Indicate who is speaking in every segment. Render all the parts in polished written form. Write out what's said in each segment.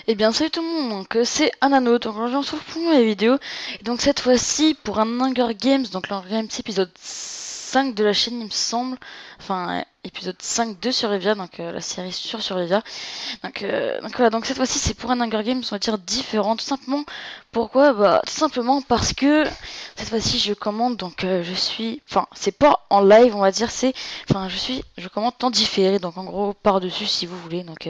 Speaker 1: Eh bien salut tout le monde, donc c'est Anano, donc aujourd'hui on se retrouve pour une nouvelle vidéo. Et donc cette fois-ci pour un Hunger Games, donc l'Hunger Games épisode 5 de la chaîne il me semble. Enfin épisode 5 de Survivia, donc la série sur Survivia. Donc voilà, donc cette fois-ci c'est pour un Hunger Games, on va dire différent, tout simplement. Pourquoi? Bah tout simplement parce que cette fois-ci je commande, donc je suis, enfin c'est pas en live on va dire, enfin je commande en différé, donc en gros par-dessus si vous voulez, donc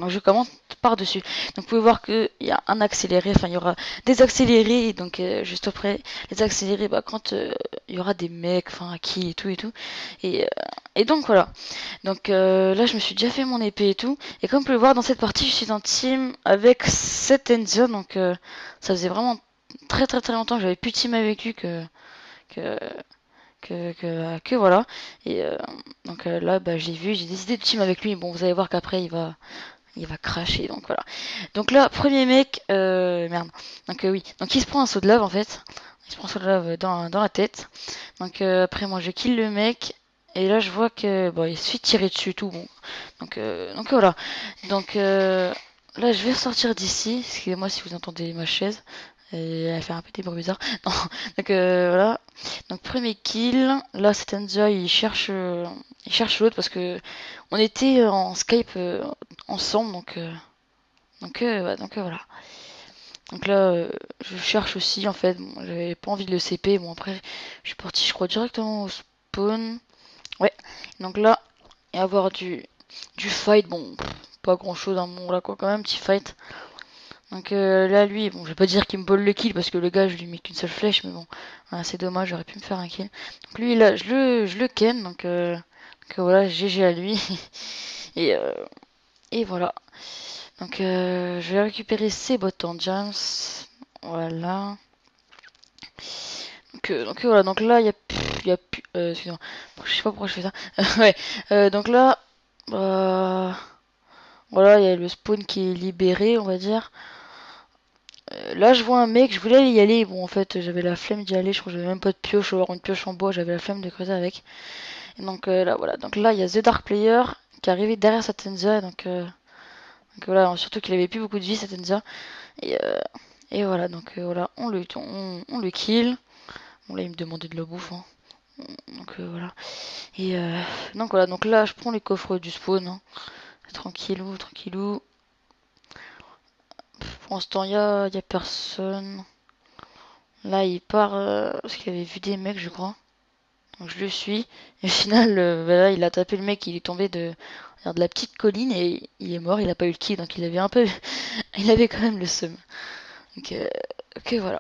Speaker 1: je commande par-dessus. Donc vous pouvez voir qu'il y a un accéléré, enfin il y aura des accélérés, et donc juste après les accélérés, bah quand il y aura des mecs, enfin qui et tout et tout. Et, euh, et donc voilà. Donc là je me suis déjà fait mon épée et tout. Et comme vous pouvez le voir dans cette partie, je suis en team avec Setenza. Donc ça faisait vraiment très très très longtemps que j'avais plus team avec lui que, que voilà. Et là bah, j'ai vu, j'ai décidé de team avec lui. Bon vous allez voir qu'après il va cracher, donc voilà. Donc là, premier mec, merde. Donc oui, donc il se prend un saut de lave en fait. Il se prend un saut de lave dans la tête. Donc après moi je kill le mec. Et là je vois que bon, il se fait tirer dessus et tout. Bon. Donc voilà. Donc là je vais sortir d'ici. Excusez-moi si vous entendez ma chaise. Et elle fait un peu des bruits bizarres. Non. Donc voilà. Donc premier kill. Là c'est Enza, il cherche l'autre parce que on était en Skype ensemble. Donc voilà. Donc là je cherche aussi en fait. Bon, j'avais pas envie de le CP. Bon après je suis parti je crois directement au spawn. Ouais. Donc là et avoir du fight. Bon pas grand chose dans mon là quoi quand même petit fight. Donc là lui bon je vais pas dire qu'il me vole le kill parce que le gars je lui mets qu'une seule flèche mais bon voilà, c'est dommage j'aurais pu me faire un kill. Donc lui là je le ken donc voilà GG à lui et euh, et voilà. Donc je vais récupérer ces bottes en jams. Voilà. Donc voilà, donc là il y a plus excusez-moi. Je sais pas pourquoi je fais ça. Ouais. Donc là euh, voilà, il y a le spawn qui est libéré, on va dire. Là je vois un mec, je voulais y aller. Bon en fait j'avais la flemme d'y aller, je crois que j'avais même pas de pioche ou alors une pioche en bois, j'avais la flemme de creuser avec. Et donc là voilà, donc là il y a The Dark Player qui est arrivé derrière Satenza, donc voilà, surtout qu'il avait plus beaucoup de vie Satenza. Et, euh, et voilà, donc voilà, on le kill. Bon là il me demandait de la bouffe, hein. Donc voilà. Et donc voilà, donc là je prends les coffres du spawn, hein. Tranquillou, tranquillou. Pour l'instant y a personne. Là il part parce qu'il avait vu des mecs je crois. Donc je le suis. Et au final, bah là, il a tapé le mec, il est tombé de la petite colline et il est mort, il a pas eu le kill, donc il avait un peu. Il avait quand même le seum. Donc, ok, voilà.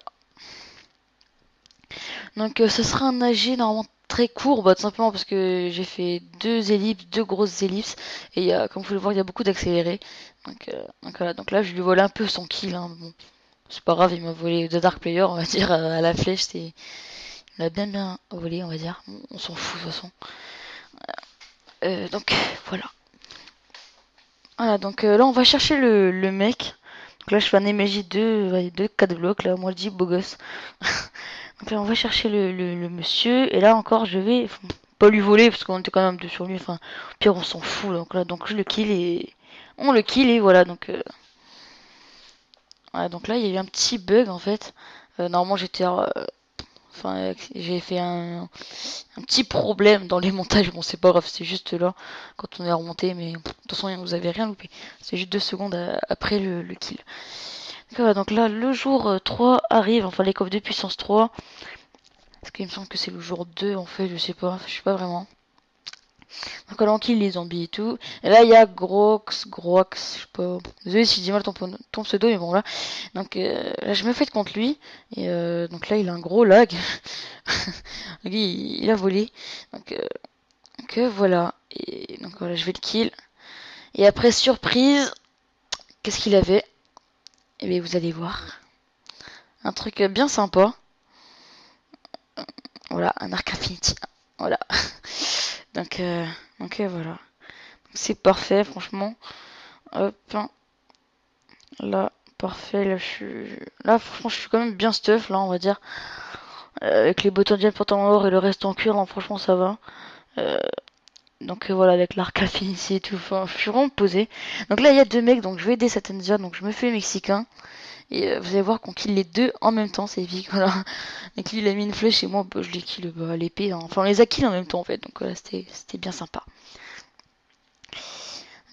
Speaker 1: Donc ce sera un AG normalement très court, bah, tout simplement parce que j'ai fait deux grosses ellipses, et comme vous pouvez le voir, il y a beaucoup d'accélérés. Donc voilà, donc là je lui vole un peu son kill, hein. Bon, c'est pas grave, il m'a volé de Dark Player, on va dire, à la flèche, il l'a bien volé, on va dire. On s'en fout de toute façon. Donc voilà. Voilà, donc là on va chercher le mec. Donc là je fais un emoji 4 blocs, là moi je dis beau gosse. Donc là on va chercher le monsieur, et là encore je vais pas lui voler parce qu'on était quand même deux sur lui, enfin au pire on s'en fout. Donc là donc je le kill et on le kill et voilà, voilà, donc là il y a eu un petit bug en fait. Normalement enfin j'ai fait un petit problème dans les montages. Bon, c'est pas grave, c'est juste là quand on est remonté, mais de toute façon, vous avez rien loupé. C'est juste 2 secondes après le kill. Voilà, donc là, le jour 3 arrive, enfin les coffres de puissance 3. Parce qu'il me semble que c'est le jour 2 en fait, je sais pas vraiment. Donc là, on kill les zombies et tout. Et là, il y a Grox, je sais pas. Désolé si je dis mal ton pseudo, mais bon là. Donc là, je me fais contre lui. Et donc là, il a un gros lag. Il a volé. Donc voilà. Et donc voilà, je vais le kill. Et après, surprise, qu'est-ce qu'il avait? Eh bien, vous allez voir. Un truc bien sympa. Voilà, un arc infinity. Voilà. Donc, euh, donc voilà. C'est parfait, franchement. Hop. Là, parfait. Là, franchement, je suis quand même bien stuff, là, on va dire. Avec les bottins de gel portant en or et le reste en cuir, là, franchement, ça va. Euh, Donc voilà, avec l'arc à finition et tout, enfin, je suis vraiment posé. Donc là il y a deux mecs, donc je vais aider Satenza, donc je me fais mexicain. Et vous allez voir qu'on kill les deux en même temps, c'est épique, voilà. Donc lui il a mis une flèche et moi bah, je les kill à l'épée, hein. Enfin on les a kill en même temps en fait, donc voilà, c'était bien sympa.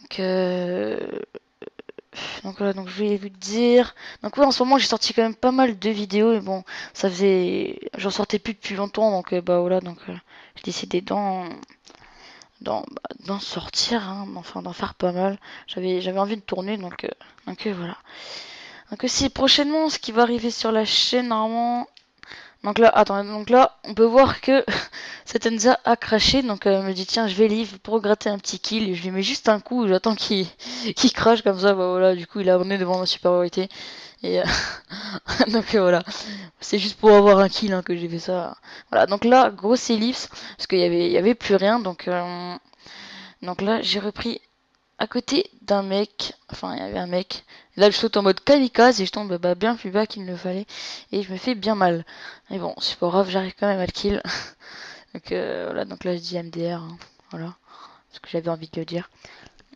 Speaker 1: Donc, donc voilà, donc je vais vous dire. Donc ouais, en ce moment j'ai sorti quand même pas mal de vidéos et bon, ça faisait, j'en sortais plus depuis longtemps, donc bah voilà, donc j'ai décidé d'en sortir, hein, enfin d'en faire pas mal. J'avais envie de tourner, donc voilà. Donc aussi prochainement, ce qui va arriver sur la chaîne normalement. Donc là, attends, donc là, on peut voir que Satenza a craché, donc elle me dit tiens, je vais live pour gratter un petit kill, et je lui mets juste un coup, j'attends qu'il crache comme ça, bah voilà, du coup il a abandonné devant ma supériorité, et donc voilà, c'est juste pour avoir un kill hein, que j'ai fait ça. Voilà, donc là, grosse ellipse, parce qu'il y avait plus rien, donc là j'ai repris à côté d'un mec, enfin il y avait un mec, là je saute en mode kamikaze et je tombe bah, bien plus bas qu'il ne le fallait et je me fais bien mal. Mais bon, c'est pas grave, j'arrive quand même à le kill. Donc voilà, donc là je dis MDR, hein, voilà, ce que j'avais envie de le dire.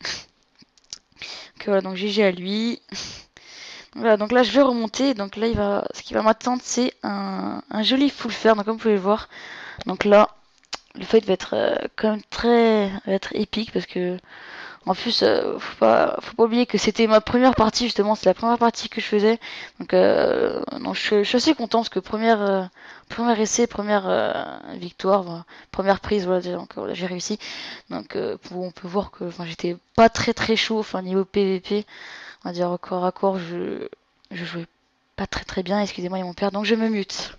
Speaker 1: Donc voilà, donc GG à lui. Voilà, donc là je vais remonter, donc là ce qui va m'attendre c'est un joli full fer, donc comme vous pouvez le voir. Donc là, le fight va être quand même va être épique parce que en plus, faut pas oublier que c'était ma première partie justement, c'est la première partie que je faisais. Donc, non, je suis assez content parce que premier essai, première victoire, voilà, première prise, voilà, donc voilà, j'ai réussi. Donc, on peut voir que, enfin, j'étais pas très chaud, enfin niveau PVP, on va dire au corps à corps, je jouais pas très bien. Excusez-moi, ils m'ont perdu, donc je me mute.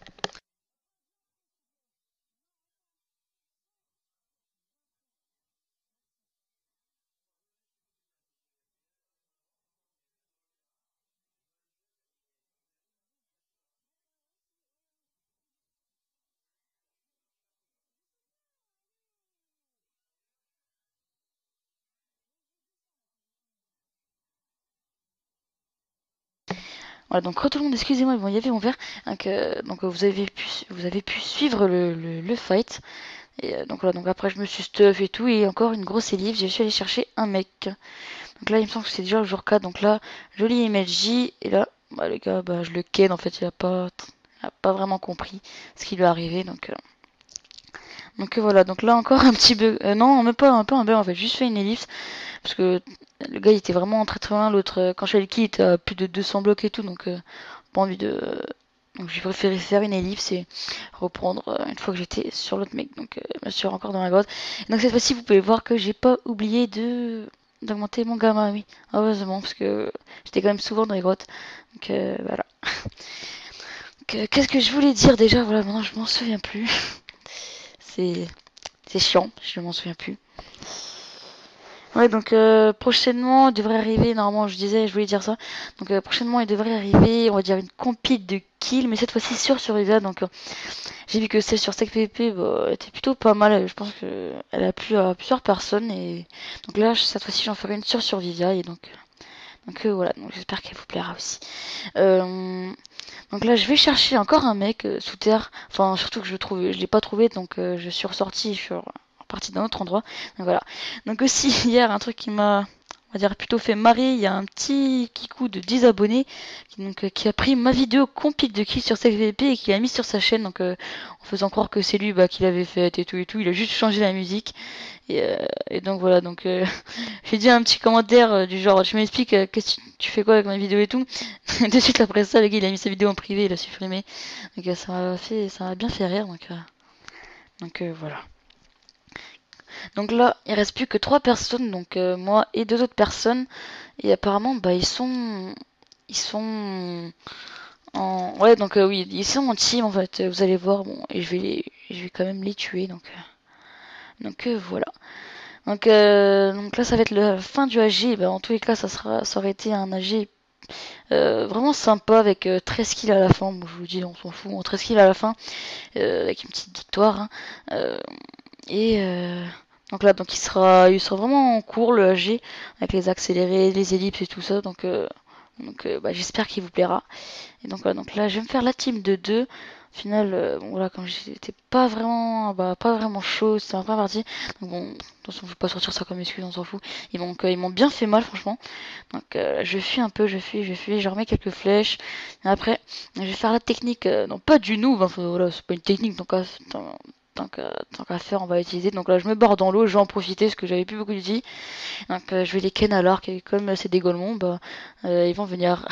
Speaker 1: Voilà, donc tout le monde, excusez-moi, bon, il y avait mon verre. Donc, vous avez pu suivre le fight. Et donc voilà, donc après je me suis stuff et tout, et encore une grosse élite, j'ai suis allé chercher un mec. Donc là il me semble que c'est déjà le jour 4, donc là, joli MLJ, et là, bah le gars, bah je le ken, en fait, il a pas vraiment compris ce qui lui est arrivé, donc voilà, donc là encore un petit bug, non, même pas un peu un bug en fait, juste fait une ellipse, parce que le gars il était vraiment très loin, l'autre, quand je suis allé le kill, il était à plus de 200 blocs et tout, donc pas envie de... Donc j'ai préféré faire une ellipse et reprendre une fois que j'étais sur l'autre mec. Donc bien sûr encore dans la grotte. Donc cette fois-ci vous pouvez voir que j'ai pas oublié de d'augmenter mon gamma, oui. Heureusement parce que j'étais quand même souvent dans les grottes. Donc voilà. Qu'est-ce que je voulais dire déjà? Voilà, maintenant je m'en souviens plus. C'est c'est chiant, je m'en souviens plus. Ouais, donc prochainement, il devrait arriver, normalement je disais, je voulais dire ça, donc prochainement il devrait arriver, on va dire une compile de kills, mais cette fois-ci sur Survivia, donc j'ai vu que celle sur SecPvP bah, était plutôt pas mal, je pense que elle a plu à plusieurs personnes, et donc là, cette fois-ci j'en ferai une sur Survivia, et donc voilà, donc j'espère qu'elle vous plaira aussi. Euh, donc là je vais chercher encore un mec sous terre, enfin surtout que je l'ai pas trouvé, donc je suis ressorti sur partie d'un autre endroit. Donc voilà. Donc aussi hier un truc qui m'a on va dire plutôt fait marrer, il y a un petit kikou de 10 abonnés qui a pris ma vidéo compile de kill sur CVP et qui l'a mis sur sa chaîne en faisant croire que c'est lui bah, qui l'avait fait et tout, il a juste changé la musique et donc voilà donc j'ai dit un petit commentaire du genre tu m'expliques qu'est-ce que tu fais quoi avec ma vidéo et tout. De suite après ça le gars il a mis sa vidéo en privé, il a supprimé. Donc ça m'a bien fait rire voilà. Donc là, il reste plus que trois personnes, donc moi et deux autres personnes. Et apparemment, bah ils sont ouais, donc oui, ils sont en team en fait. Vous allez voir, bon, et je vais quand même les tuer, donc voilà. Donc là, ça va être la fin du AG. Bah, en tous les cas, ça aurait été un AG vraiment sympa avec 13 kills à la fin. Bon, je vous dis, on s'en fout, 13 kills à la fin avec une petite victoire. Hein. Et donc là, il sera vraiment en cours le AG avec les accélérés, les ellipses et tout ça. Bah, j'espère qu'il vous plaira. Et donc, voilà, donc là, je vais me faire la team de 2. final, bon, voilà, comme j'étais pas vraiment, pas vraiment chaud, c'était ma première partie. Donc bon, de toute façon, je vais pas sortir ça comme excuse, on s'en fout. Ils m'ont bien fait mal, franchement. Donc je fuis un peu, je fuis, je remets quelques flèches. Et après, je vais faire la technique, non pas du noob, hein, voilà, c'est pas une technique, donc tant qu'à faire, on va utiliser. Donc là, je me barre dans l'eau, je vais en profiter parce que j'avais plus beaucoup d'outils. Donc je vais les ken à l'arc et comme c'est des golemons, ils vont venir.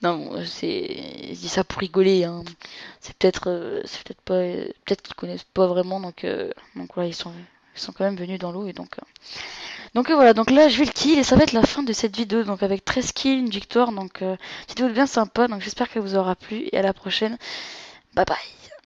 Speaker 1: Non, bon, je dis ça pour rigoler, hein. C'est peut-être pas, peut-être qu'ils connaissent pas vraiment, donc voilà, ils sont quand même venus dans l'eau et voilà. Donc là, je vais le kill et ça va être la fin de cette vidéo. Donc avec 13 kills, une victoire, donc vidéo bien sympa. Donc j'espère qu'elle vous aura plu et à la prochaine. Bye bye.